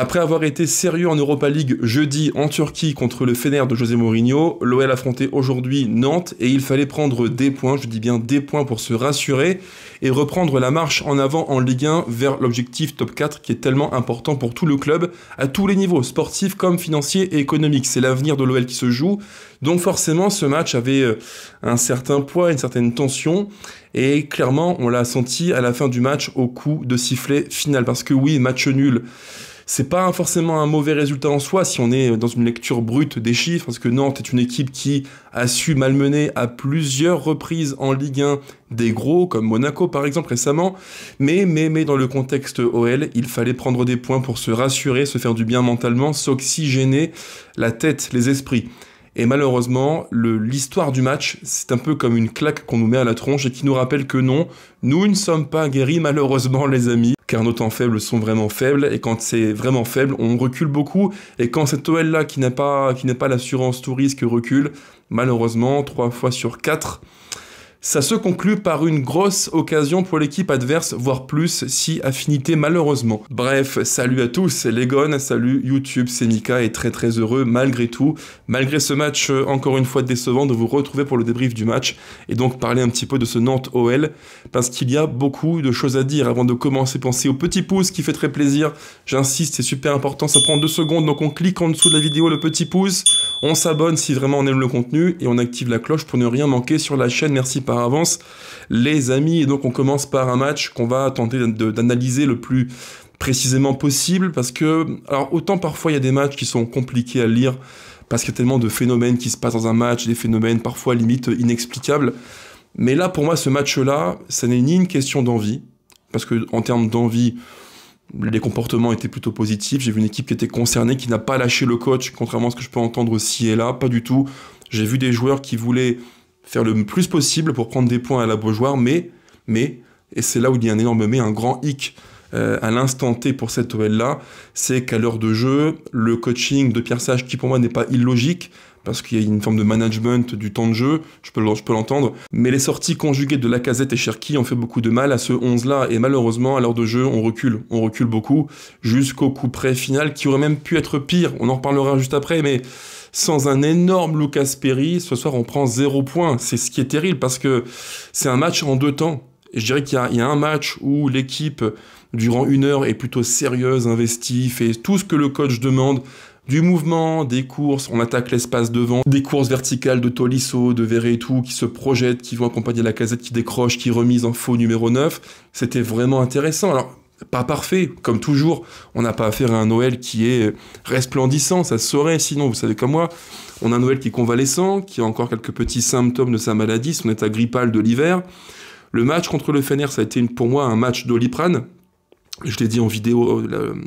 Après avoir été sérieux en Europa League jeudi en Turquie contre le Fener de José Mourinho, l'OL affrontait aujourd'hui Nantes et il fallait prendre des points, je dis bien des points pour se rassurer et reprendre la marche en avant en Ligue 1 vers l'objectif top 4 qui est tellement important pour tout le club à tous les niveaux, sportifs comme financiers et économiques. C'est l'avenir de l'OL qui se joue, donc forcément ce match avait un certain poids, une certaine tension et clairement on l'a senti à la fin du match au coup de sifflet final parce que oui, match nul. C'est pas forcément un mauvais résultat en soi si on est dans une lecture brute des chiffres, parce que Nantes est une équipe qui a su malmener à plusieurs reprises en Ligue 1 des gros, comme Monaco par exemple récemment, mais dans le contexte OL, il fallait prendre des points pour se rassurer, se faire du bien mentalement, s'oxygéner la tête, les esprits. Et malheureusement, l'histoire du match, c'est un peu comme une claque qu'on nous met à la tronche et qui nous rappelle que non, nous ne sommes pas guéris malheureusement les amis, car nos temps faibles sont vraiment faibles, et quand c'est vraiment faible, on recule beaucoup, et quand cet OL-là qui n'a pas l'assurance tout risque recule, malheureusement, 3 fois sur 4, ça se conclut par une grosse occasion pour l'équipe adverse, voire plus, si affinité malheureusement. Bref, salut à tous, c'est Legon, salut YouTube, c'est Mika, et très heureux malgré tout, malgré ce match encore une fois décevant, de vous retrouver pour le débrief du match, et donc parler un petit peu de ce Nantes OL, parce qu'il y a beaucoup de choses à dire. Avant de commencer, pensez au petit pouce qui fait très plaisir, j'insiste, c'est super important, ça prend 2 secondes, donc on clique en dessous de la vidéo le petit pouce, on s'abonne si vraiment on aime le contenu, et on active la cloche pour ne rien manquer sur la chaîne, merci par avance les amis. Et donc on commence par un match qu'on va tenter d'analyser le plus précisément possible, parce que, alors autant parfois il y a des matchs qui sont compliqués à lire, parce qu'il y a tellement de phénomènes qui se passent dans un match, des phénomènes parfois limite inexplicables, mais là pour moi ce match-là, ça n'est ni une question d'envie, parce que en termes d'envie, les comportements étaient plutôt positifs, j'ai vu une équipe qui était concernée, qui n'a pas lâché le coach, contrairement à ce que je peux entendre ci et là, pas du tout. J'ai vu des joueurs qui voulaient faire le plus possible pour prendre des points à la Beaujoire, mais, et c'est là où il y a un énorme mais, un grand hic à l'instant T pour cette OL-là, c'est qu'à l'heure de jeu, le coaching de Pierre Sage, qui pour moi n'est pas illogique, parce qu'il y a une forme de management du temps de jeu, je peux l'entendre, mais les sorties conjuguées de Lacazette et Cherki ont fait beaucoup de mal à ce 11-là, et malheureusement, à l'heure de jeu, on recule beaucoup, jusqu'au coup près final, qui aurait même pu être pire, on en reparlera juste après, mais sans un énorme Lucas Perry, ce soir on prend 0 points, c'est ce qui est terrible, parce que c'est un match en 2 temps, et je dirais qu'il y a un match où l'équipe, durant 1 heure, est plutôt sérieuse, investie, fait tout ce que le coach demande, du mouvement, des courses, on attaque l'espace devant, des courses verticales de Tolisso, de Verretou, qui se projettent, qui vont accompagner Lacazette, qui décroche, qui remise en faux numéro 9. C'était vraiment intéressant. Alors, pas parfait, comme toujours, on n'a pas affaire à un Noël qui est resplendissant, ça se saurait, sinon, vous savez comme moi, on a un Noël qui est convalescent, qui a encore quelques petits symptômes de sa maladie, son état grippal de l'hiver. Le match contre le Fener, ça a été pour moi un match d'Oliprane. Je l'ai dit en vidéo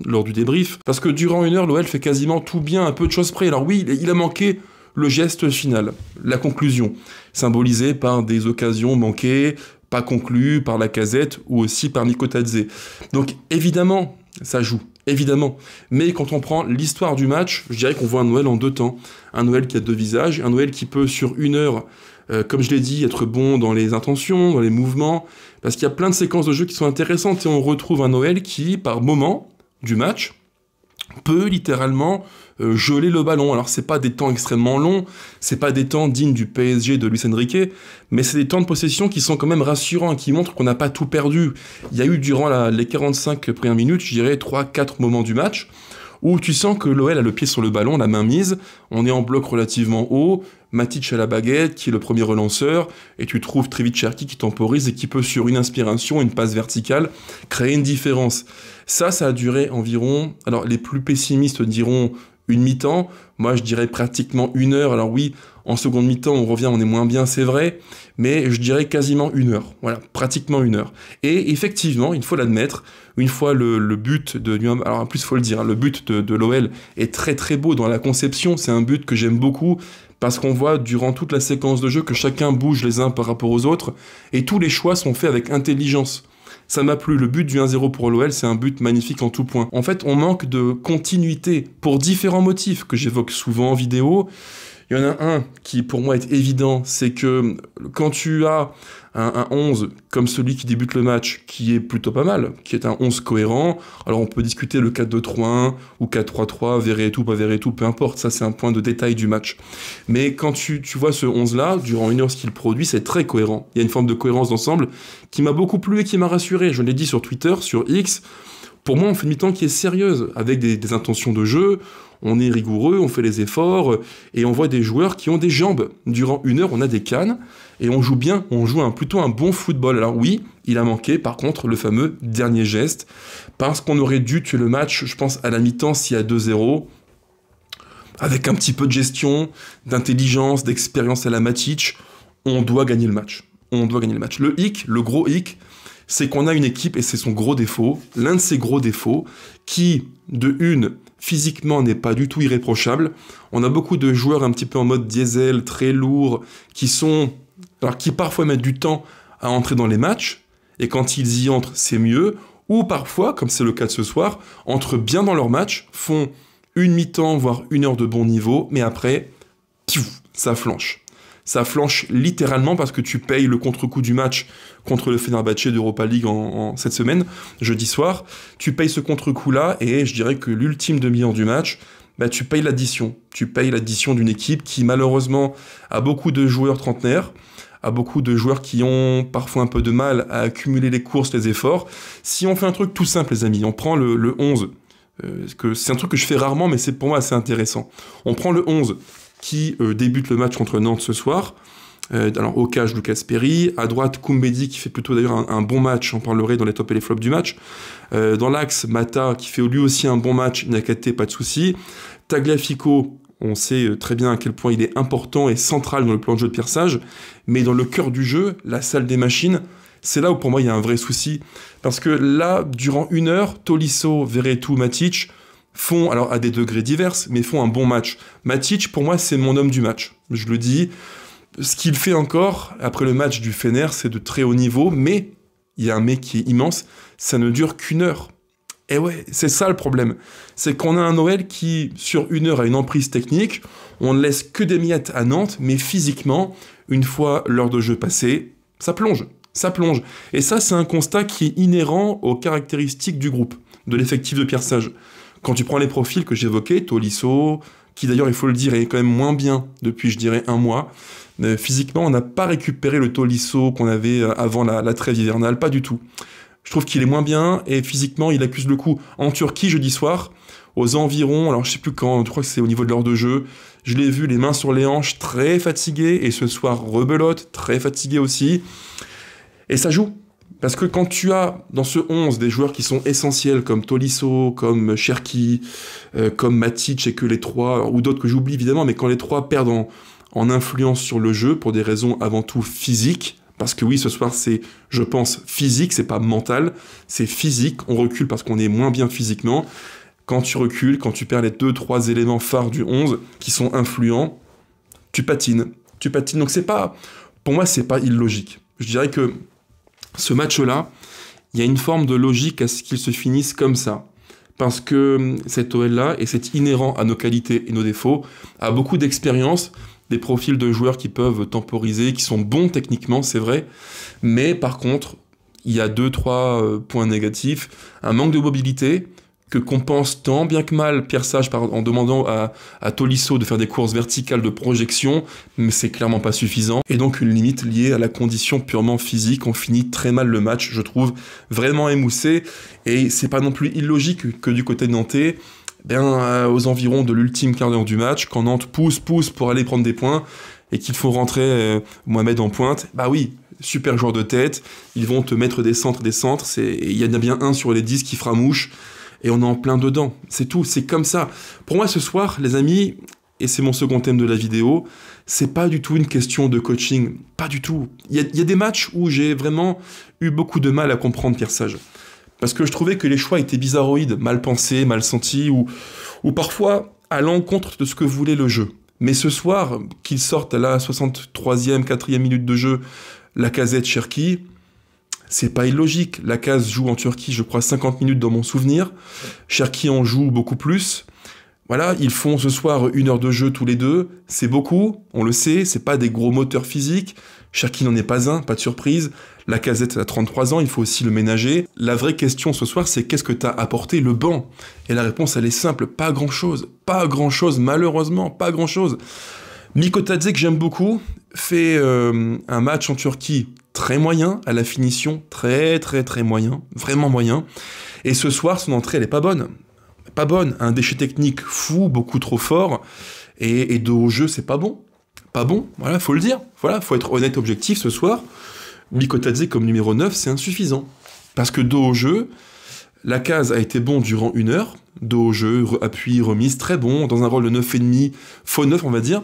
lors du débrief, parce que durant 1 heure, l'OL fait quasiment tout bien, à peu de choses près. Alors oui, il a manqué le geste final, la conclusion, symbolisée par des occasions manquées, pas conclues par Lacazette ou aussi par Mikotadze. Donc évidemment, ça joue, évidemment. Mais quand on prend l'histoire du match, je dirais qu'on voit un Noël en 2 temps. Un Noël qui a 2 visages, un Noël qui peut sur 1 heure, comme je l'ai dit, être bon dans les intentions, dans les mouvements, parce qu'il y a plein de séquences de jeu qui sont intéressantes, et on retrouve un Noël qui, par moment du match, peut littéralement geler le ballon. Alors c'est pas des temps extrêmement longs, c'est pas des temps dignes du PSG de Luis Enrique, mais c'est des temps de possession qui sont quand même rassurants, qui montrent qu'on n'a pas tout perdu. Il y a eu durant les 45 premières minutes, je dirais 3-4 moments du match, où tu sens que l'OL a le pied sur le ballon, la main mise, on est en bloc relativement haut, Matic à la baguette, qui est le premier relanceur, et tu trouves très vite Cherki qui temporise et qui peut, sur une inspiration, une passe verticale, créer une différence. Ça a duré environ, alors les plus pessimistes diront une mi-temps, moi je dirais pratiquement 1 heure, alors oui, en seconde mi-temps on revient, on est moins bien, c'est vrai, mais je dirais quasiment 1 heure, voilà, pratiquement 1 heure. Et effectivement, il faut l'admettre, une fois le but de Nuam, alors en plus il faut le dire, hein, le but de l'OL est très beau dans la conception, c'est un but que j'aime beaucoup, parce qu'on voit durant toute la séquence de jeu que chacun bouge les uns par rapport aux autres, et tous les choix sont faits avec intelligence. Ça m'a plu, le but du 1-0 pour l'OL, c'est un but magnifique en tout point. En fait, on manque de continuité, pour différents motifs que j'évoque souvent en vidéo. Il y en a un qui, pour moi, est évident, c'est que quand tu as un 11 comme celui qui débute le match, qui est plutôt pas mal, qui est un 11 cohérent. Alors on peut discuter le 4-2-3-1 ou 4-3-3, Verretou, pas Verretou, peu importe, ça c'est un point de détail du match. Mais quand tu vois ce 11-là, durant une heure ce qu'il produit, c'est très cohérent. Il y a une forme de cohérence d'ensemble qui m'a beaucoup plu et qui m'a rassuré. Je l'ai dit sur Twitter, sur X, pour moi on fait une mi-temps qui est sérieuse, avec des intentions de jeu, on est rigoureux, on fait les efforts, et on voit des joueurs qui ont des jambes. Durant une heure, on a des cannes, et on joue bien, on joue plutôt un bon football. Alors oui, il a manqué, par contre, le fameux dernier geste, parce qu'on aurait dû tuer le match, je pense, à la mi-temps, s'il y a 2-0, avec un petit peu de gestion, d'intelligence, d'expérience à la Matic, on doit gagner le match. On doit gagner le match. Le hic, le gros hic, c'est qu'on a une équipe, et c'est son gros défaut, l'un de ses gros défauts, qui, de une, physiquement n'est pas du tout irréprochable. On a beaucoup de joueurs un petit peu en mode diesel, très lourds, qui parfois mettent du temps à entrer dans les matchs, et quand ils y entrent, c'est mieux, ou parfois, comme c'est le cas de ce soir, entrent bien dans leur match, font une mi-temps, voire une heure de bon niveau, mais après, ça flanche. Ça flanche littéralement parce que tu payes le contre-coup du match contre le Fenerbahçe d'Europa League cette semaine, jeudi soir. Tu payes ce contre-coup-là et je dirais que l'ultime demi-heure du match, tu payes l'addition. Tu payes l'addition d'une équipe qui malheureusement a beaucoup de joueurs trentenaires, a beaucoup de joueurs qui ont parfois un peu de mal à accumuler les courses, les efforts. Si on fait un truc tout simple les amis, on prend le 11, c'est un truc que je fais rarement mais c'est pour moi assez intéressant. On prend le 11 qui débute le match contre Nantes ce soir. Alors au cage Lucas Perry, à droite Koumbedi qui fait plutôt d'ailleurs un bon match, j'en parlerai dans les tops et les flops du match. Dans l'axe, Mata qui fait lui aussi un bon match, Nakate pas de souci. Tagliafico, on sait très bien à quel point il est important et central dans le plan de jeu de Pierre Sage, mais dans le cœur du jeu, la salle des machines, c'est là où pour moi il y a un vrai souci, parce que là, durant une heure, Tolisso, Verretou, Matic font, alors à des degrés divers, mais font un bon match. Matic, pour moi, c'est mon homme du match. Je le dis, ce qu'il fait encore, après le match du Fener, c'est de très haut niveau, mais il y a un mec qui est immense, ça ne dure qu'une heure. Et ouais, c'est ça le problème. C'est qu'on a un Noël qui, sur une heure, a une emprise technique, on ne laisse que des miettes à Nantes, mais physiquement, une fois l'heure de jeu passée, ça plonge. Ça plonge. Et ça, c'est un constat qui est inhérent aux caractéristiques du groupe, de l'effectif de Pierre Sage. Quand tu prends les profils que j'évoquais, Tolisso, qui d'ailleurs, il faut le dire, est quand même moins bien depuis, je dirais, un mois. Physiquement, on n'a pas récupéré le Tolisso qu'on avait avant la trêve hivernale, pas du tout. Je trouve qu'il est moins bien, et physiquement, il accuse le coup. En Turquie, jeudi soir, aux environs, alors je sais plus quand, je crois que c'est au niveau de l'heure de jeu, je l'ai vu les mains sur les hanches, très fatigué, et ce soir, rebelote, très fatigué aussi. Et ça joue. Parce que quand tu as dans ce 11 des joueurs qui sont essentiels comme Tolisso, comme Cherki, comme Matic et que les trois, ou d'autres que j'oublie évidemment, mais quand les trois perdent en influence sur le jeu pour des raisons avant tout physiques, parce que oui, ce soir c'est, je pense, physique, c'est pas mental, c'est physique, on recule parce qu'on est moins bien physiquement. Quand tu recules, quand tu perds les 2-3 éléments phares du 11 qui sont influents, tu patines. Donc c'est pas, pour moi c'est pas illogique. Je dirais que ce match-là, il y a une forme de logique à ce qu'il se finisse comme ça. Parce que cet OL-là, et c'est inhérent à nos qualités et nos défauts, a beaucoup d'expérience, des profils de joueurs qui peuvent temporiser, qui sont bons techniquement, c'est vrai, mais par contre, il y a 2-3 points négatifs, un manque de mobilité, que compense tant bien que mal Pierre Sage en demandant à Tolisso de faire des courses verticales de projection, mais c'est clairement pas suffisant. Et donc une limite liée à la condition purement physique. On finit très mal le match, je trouve, vraiment émoussé. Et c'est pas non plus illogique que du côté de Nantais, aux environs de l'ultime quart d'heure du match, quand Nantes pousse pour aller prendre des points, et qu'il faut rentrer Mohamed en pointe, bah oui, super joueur de tête, ils vont te mettre des centres, il y en a bien un sur les 10 qui fera mouche, et on est en plein dedans, c'est tout, c'est comme ça. Pour moi ce soir, les amis, et c'est mon second thème de la vidéo, c'est pas du tout une question de coaching, pas du tout. Il y a des matchs où j'ai vraiment eu beaucoup de mal à comprendre Pierre Sage, parce que je trouvais que les choix étaient bizarroïdes, mal pensés, mal sentis, ou parfois à l'encontre de ce que voulait le jeu. Mais ce soir, qu'il sorte à la 63e, 4e minute de jeu, Lacazette, Cherki, c'est pas illogique. Lacazette joue en Turquie, je crois, 50 minutes dans mon souvenir. Cherki en joue beaucoup plus. Voilà, ils font ce soir 1 heure de jeu tous les deux. C'est beaucoup, on le sait, c'est pas des gros moteurs physiques. Cherki n'en est pas un, pas de surprise. Lacazette a 33 ans, il faut aussi le ménager. La vraie question ce soir, c'est qu'est-ce que t'as apporté le banc? Et la réponse, elle est simple, pas grand-chose. Pas grand-chose, malheureusement, pas grand-chose. Mikotadze, que j'aime beaucoup, fait un match en Turquie très moyen, à la finition très moyen, vraiment moyen. Et ce soir, son entrée, elle est pas bonne. Pas bonne, un déchet technique fou, beaucoup trop fort, et de haut jeu, c'est pas bon. Pas bon, voilà, faut le dire. Voilà, faut être honnête, objectif ce soir. Mikotadze comme numéro 9, c'est insuffisant. Parce que dos au jeu, Lacazette a été bon durant 1 heure, dos au jeu, appui, remise, très bon, dans un rôle de 9,5, faux 9 on va dire,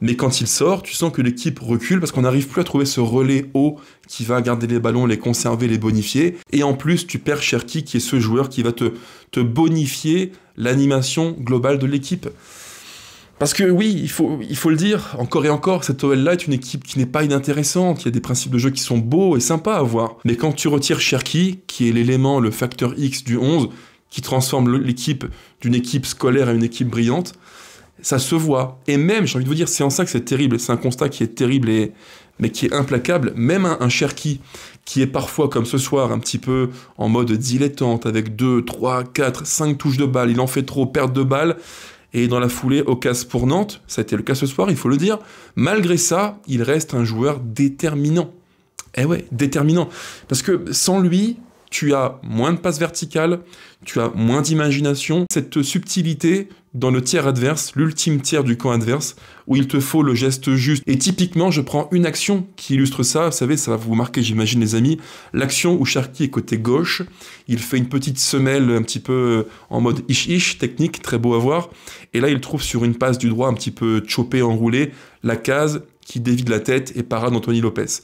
mais quand il sort, tu sens que l'équipe recule parce qu'on n'arrive plus à trouver ce relais haut qui va garder les ballons, les conserver, les bonifier, et en plus tu perds Cherki qui est ce joueur qui va te bonifier l'animation globale de l'équipe. Parce que oui, il faut le dire, encore et encore, cette OL-là est une équipe qui n'est pas inintéressante, il y a des principes de jeu qui sont beaux et sympas à voir. Mais quand tu retires Cherki, qui est l'élément, le facteur X du 11, qui transforme l'équipe d'une équipe scolaire à une équipe brillante, ça se voit. Et même, j'ai envie de vous dire, c'est en ça que c'est terrible, c'est un constat qui est terrible, mais qui est implacable, même un Cherki, qui est parfois, comme ce soir, un petit peu en mode dilettante, avec 2, 3, 4, 5 touches de balle, il en fait trop, perte de balle, et dans la foulée, au casse pour Nantes, ça a été le cas ce soir, il faut le dire, malgré ça, il reste un joueur déterminant. Eh ouais, déterminant. Parce que sans lui, tu as moins de passes verticales, tu as moins d'imagination, cette subtilité dans le tiers adverse, l'ultime tiers du camp adverse, où il te faut le geste juste. Et typiquement, je prends une action qui illustre ça, vous savez, ça va vous marquer, j'imagine, les amis, l'action où Cherki est côté gauche, il fait une petite semelle un petit peu en mode ish-ish, technique, très beau à voir, et là, il trouve sur une passe du droit un petit peu chopée, enroulée, la case qui dévie de la tête et parade d'Anthony Lopez.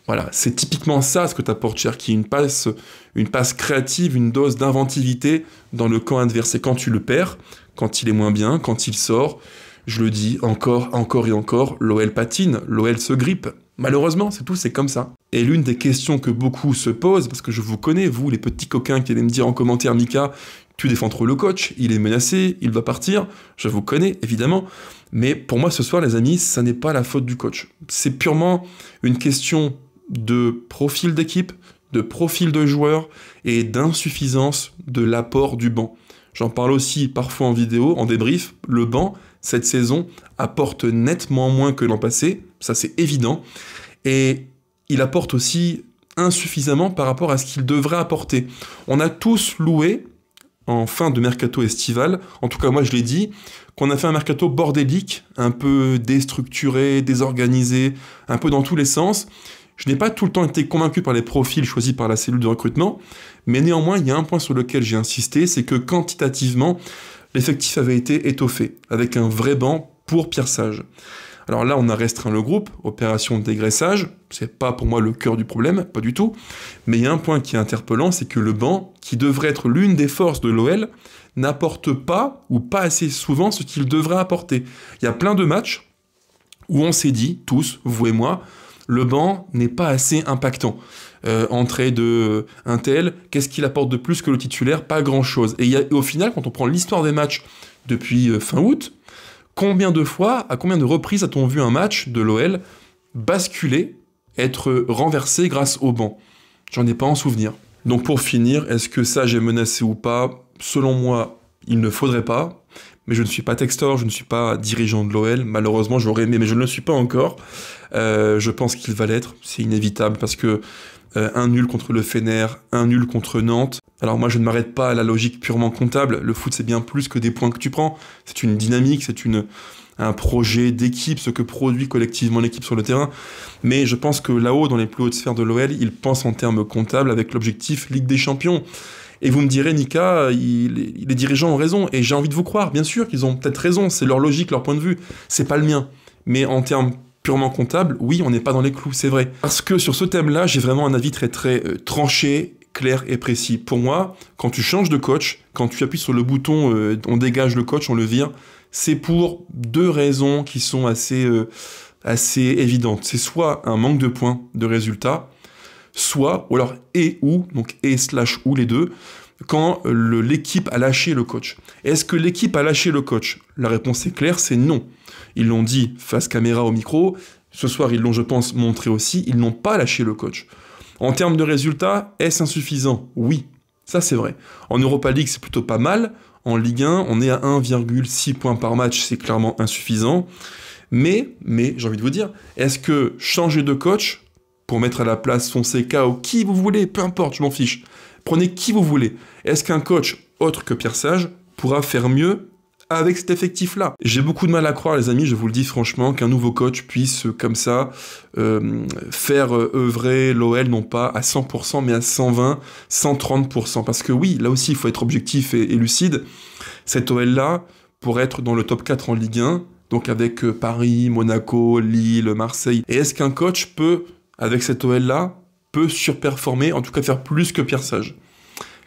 Voilà, c'est typiquement ça ce que t'apporte Cherki, une passe créative, une dose d'inventivité dans le camp adverse. Et quand tu le perds, quand il est moins bien, quand il sort, je le dis encore et encore, l'OL patine, l'OL se grippe. Malheureusement, c'est tout, c'est comme ça. Et l'une des questions que beaucoup se posent, parce que je vous connais, vous, les petits coquins qui allez me dire en commentaire, Mika, tu défends trop le coach, il est menacé, il va partir, je vous connais, évidemment. Mais pour moi, ce soir, les amis, ça n'est pas la faute du coach. C'est purement une question de profil d'équipe, de profil de joueur et d'insuffisance de l'apport du banc. J'en parle aussi parfois en vidéo, en débrief, le banc, cette saison, apporte nettement moins que l'an passé, ça c'est évident, et il apporte aussi insuffisamment par rapport à ce qu'il devrait apporter. On a tous loué, en fin de mercato estival, en tout cas moi je l'ai dit, qu'on a fait un mercato bordélique, un peu déstructuré, désorganisé, un peu dans tous les sens. Je n'ai pas tout le temps été convaincu par les profils choisis par la cellule de recrutement, mais néanmoins, il y a un point sur lequel j'ai insisté, c'est que quantitativement, l'effectif avait été étoffé, avec un vrai banc pour Pierre Sage. Alors là, on a restreint le groupe, opération de dégraissage, c'est pas pour moi le cœur du problème, pas du tout, mais il y a un point qui est interpellant, c'est que le banc, qui devrait être l'une des forces de l'OL, n'apporte pas, ou pas assez souvent, ce qu'il devrait apporter. Il y a plein de matchs où on s'est dit, tous, vous et moi, le banc n'est pas assez impactant. Entrée de un tel, qu'est-ce qu'il apporte de plus que le titulaire? Pas grand-chose. Et au final, quand on prend l'histoire des matchs depuis fin août, combien de fois, à combien de reprises a-t-on vu un match de l'OL basculer, être renversé grâce au banc? J'en ai pas en souvenir. Donc pour finir, est-ce que Sage est menacé ou pas? Selon moi, il ne faudrait pas. Mais je ne suis pas textor, je ne suis pas dirigeant de l'OL. Malheureusement, j'aurais aimé, mais je ne le suis pas encore. Je pense qu'il va l'être, c'est inévitable, parce que un nul contre le Fener, un nul contre Nantes. Alors moi, je ne m'arrête pas à la logique purement comptable. Le foot, c'est bien plus que des points que tu prends. C'est une dynamique, c'est un projet d'équipe, ce que produit collectivement l'équipe sur le terrain. Mais je pense que là-haut, dans les plus hautes sphères de l'OL, ils pensent en termes comptables avec l'objectif Ligue des Champions. Et vous me direz, Nika, les dirigeants ont raison, et j'ai envie de vous croire, bien sûr qu'ils ont peut-être raison, c'est leur logique, leur point de vue, c'est pas le mien. Mais en termes purement comptables, oui, on n'est pas dans les clous, c'est vrai. Parce que sur ce thème-là, j'ai vraiment un avis très tranché, clair et précis. Pour moi, quand tu changes de coach, quand tu appuies sur le bouton on dégage le coach, on le vire, c'est pour deux raisons qui sont assez évidentes. C'est soit un manque de points, de résultats, soit, ou alors donc et/ou les deux, quand l'équipe a lâché le coach. Est-ce que l'équipe a lâché le coach? La réponse est claire, c'est non. Ils l'ont dit face caméra au micro, Ce soir, ils l'ont, je pense, montré aussi, ils n'ont pas lâché le coach. En termes de résultats, est-ce insuffisant? Oui, ça c'est vrai. En Europa League, c'est plutôt pas mal. En Ligue 1, on est à 1,6 points par match, c'est clairement insuffisant. Mais, j'ai envie de vous dire, est-ce que changer de coach pour mettre à la place Fonseca ou qui vous voulez, peu importe, je m'en fiche, prenez qui vous voulez, est-ce qu'un coach autre que Pierre Sage pourra faire mieux avec cet effectif-là? J'ai beaucoup de mal à croire, les amis, je vous le dis franchement, qu'un nouveau coach puisse, comme ça, faire œuvrer l'OL, non pas à 100%, mais à 120, 130%. Parce que oui, là aussi, il faut être objectif et lucide. Cet OL-là, pour être dans le top 4 en Ligue 1, donc avec Paris, Monaco, Lille, Marseille, et est-ce qu'un coach peut, avec cet OL-là, peut surperformer, en tout cas faire plus que Pierre Sage?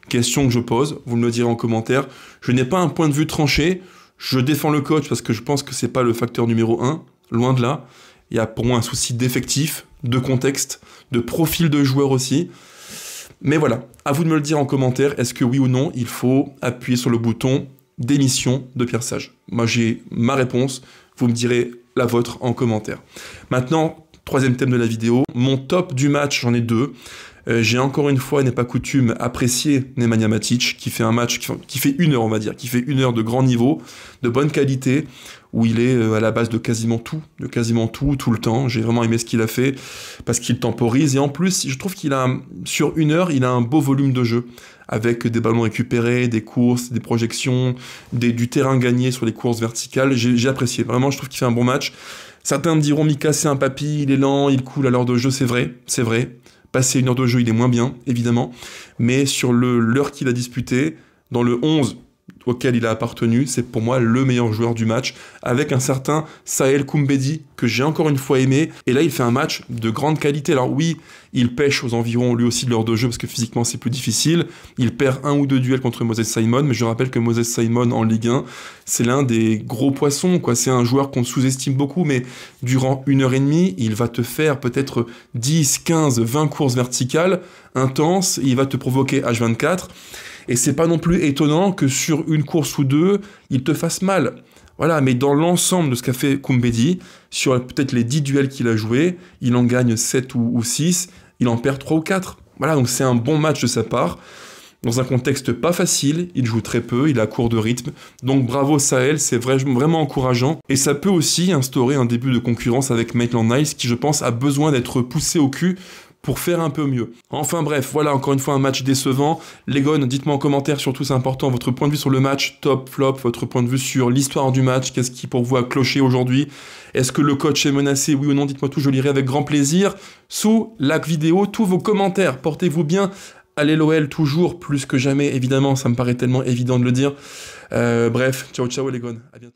Question que je pose, vous me le direz en commentaire. Je n'ai pas un point de vue tranché, je défends le coach parce que je pense que c'est pas le facteur numéro 1, loin de là. Il y a pour moi un souci d'effectif, de contexte, de profil de joueur aussi. Mais voilà, à vous de me le dire en commentaire, est-ce que oui ou non, il faut appuyer sur le bouton démission de Pierre Sage? Moi j'ai ma réponse, vous me direz la vôtre en commentaire. Maintenant, troisième thème de la vidéo, mon top du match, j'en ai deux. J'ai encore une fois, n'est pas coutume, apprécié Nemanja Matic, qui fait un match, qui fait 1 heure, on va dire, qui fait 1 heure de grand niveau, de bonne qualité, où il est à la base de quasiment tout le temps. J'ai vraiment aimé ce qu'il a fait, parce qu'il temporise, et en plus, je trouve qu'il a, sur 1 heure, il a un beau volume de jeu, avec des ballons récupérés, des courses, des projections, du terrain gagné sur les courses verticales. J'ai apprécié, vraiment, je trouve qu'il fait un bon match. Certains me diront, Mika, c'est un papy, il est lent, il coule à l'heure de jeu, c'est vrai. Passer 1 heure de jeu, il est moins bien, évidemment, mais sur l'heure qu'il a disputée, dans le 11 auquel il a appartenu, c'est pour moi le meilleur joueur du match, avec un certain Saël Koumbedi, que j'ai encore une fois aimé, et là il fait un match de grande qualité. Alors oui, il pêche aux environs lui aussi de l'heure de jeu, parce que physiquement c'est plus difficile, il perd 1 ou 2 duels contre Moses Simon, mais je rappelle que Moses Simon en Ligue 1, c'est l'un des gros poissons, quoi. C'est un joueur qu'on sous-estime beaucoup, mais durant 1 heure et demie, il va te faire peut-être 10, 15, 20 courses verticales, intenses, et il va te provoquer H24, et c'est pas non plus étonnant que sur une course ou deux, il te fasse mal. Voilà, mais dans l'ensemble de ce qu'a fait Koumbedi, sur peut-être les 10 duels qu'il a joués, il en gagne 7 ou 6, il en perd 3 ou 4. Voilà, donc c'est un bon match de sa part. Dans un contexte pas facile, il joue très peu, il a court de rythme. Donc bravo Saël, c'est vraiment encourageant. Et ça peut aussi instaurer un début de concurrence avec Maitland-Niles, qui je pense a besoin d'être poussé au cul pour faire un peu mieux. Enfin bref, voilà encore une fois un match décevant. Les gones, dites-moi en commentaire, surtout c'est important, votre point de vue sur le match, top, flop, votre point de vue sur l'histoire du match, qu'est-ce qui pour vous a cloché aujourd'hui? Est-ce que le coach est menacé, oui ou non? Dites-moi tout, je lirai avec grand plaisir. Sous la vidéo, tous vos commentaires, portez-vous bien. Allez l'OL toujours, plus que jamais, évidemment, ça me paraît tellement évident de le dire. Bref, ciao ciao les gones, à bientôt.